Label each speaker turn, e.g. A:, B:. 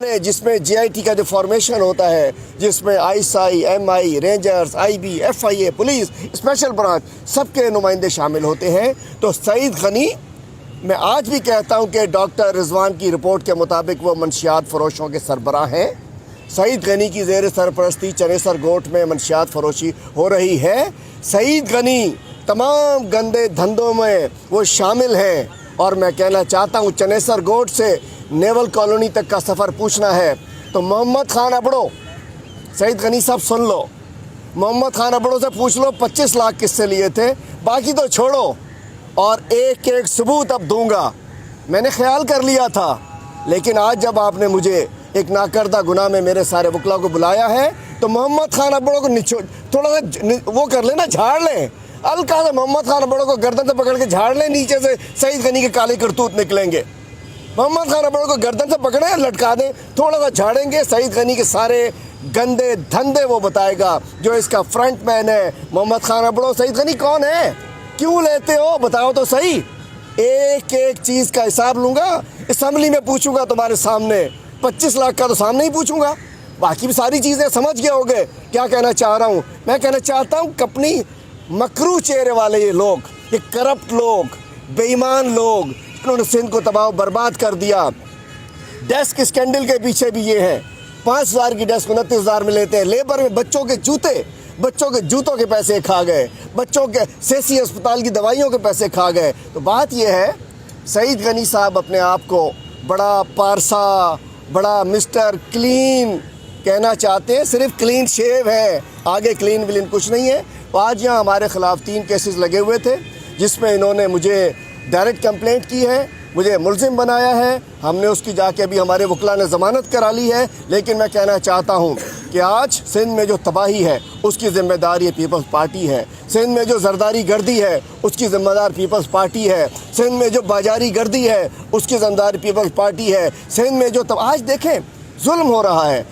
A: जिसमें जीआईटी का जो फॉर्मेशन होता है, जिसमें ISI, MI, rangers, IB, FIA, police, special branch, सबके नुमाइंदे शामिल होते हैं। तो सईद गनी, मैं आज भी कहता हूं कि डॉक्टर रिजवान की रिपोर्ट के मुताबिक वो मंशियात फरोशों के सरबराह हैं। सईद गनी की ज़ेर सरपरस्ती चनेसर गोट में मंशियात फरोशी हो रही है। सईद गनी तमाम गंदे धंधों में वो शामिल हैं। और मैं कहना चाहता हूँ, चनेसर गोट से नेवल कॉलोनी तक का सफ़र पूछना है तो मोहम्मद खान अबड़ो, सईद गनी साहब सुन लो, मोहम्मद खान अबड़ो से पूछ लो 25 लाख किससे लिए थे, बाकी तो छोड़ो। और एक एक सबूत अब दूंगा। मैंने ख्याल कर लिया था, लेकिन आज जब आपने मुझे एक नाकर्दा गुनाह में मेरे सारे वकला को बुलाया है तो मोहम्मद खान अबड़ो को थोड़ा सा वो कर लेना, झाड़ लें। अलका से मोहम्मद खान अबड़ो को गर्दन से पकड़ के झाड़ लें, नीचे से सईद गनी के काले करतूत निकलेंगे। मोहम्मद खान अबड़ो को गर्दन से पकड़े, लटका दें, थोड़ा सा झाड़ेंगे, सईद गनी के सारे गंदे धंधे वो बताएगा। जो इसका फ्रंट मैन है मोहम्मद खान अबड़ो। सईद गनी कौन है, क्यों लेते हो, बताओ तो सही। एक एक चीज़ का हिसाब लूँगा, असम्बली में पूछूंगा तुम्हारे सामने। 25 लाख का तो सामने ही पूछूंगा, बाकी भी सारी चीज़ें समझ गए होगे क्या कहना चाह रहा हूँ। मैं कहना चाहता हूँ, अपनी मकरू चेहरे वाले ये लोग, ये करप्ट लोग, बेईमान लोग, इन्होंने सिंध को तबाह बर्बाद कर दिया। डेस्क स्कैंडल के पीछे भी ये है। 5,000 की डेस्क 29,000 में लेते हैं। लेबर में बच्चों के जूतों के पैसे खा गए, बच्चों के सेसी अस्पताल की दवाइयों के पैसे खा गए। तो बात यह है, सईद गनी साहब अपने आप को बड़ा पारसा, बड़ा मिस्टर क्लीन कहना चाहते हैं। सिर्फ क्लीन शेव है, आगे क्लीन विलीन कुछ नहीं है। आज यहाँ हमारे ख़िलाफ़ 3 केसेस लगे हुए थे, जिसमें इन्होंने मुझे डायरेक्ट कंप्लेंट की है, मुझे मुलजिम बनाया है। हमने उसकी जाके अभी हमारे वकला ने ज़मानत करा ली है। लेकिन मैं कहना चाहता हूँ कि आज सिंध में जो तबाही है उसकी ज़िम्मेदार ये पीपल्स पार्टी है। सिंध में जो जरदारी गर्दी है उसकी ज़िम्मेदार पीपल्स पार्टी है। सिंध में जो बाजारी गर्दी है उसकी ज़िम्मेदार पीपल्स पार्टी है। सिंध में जो आज देखें जुल्म हो रहा है,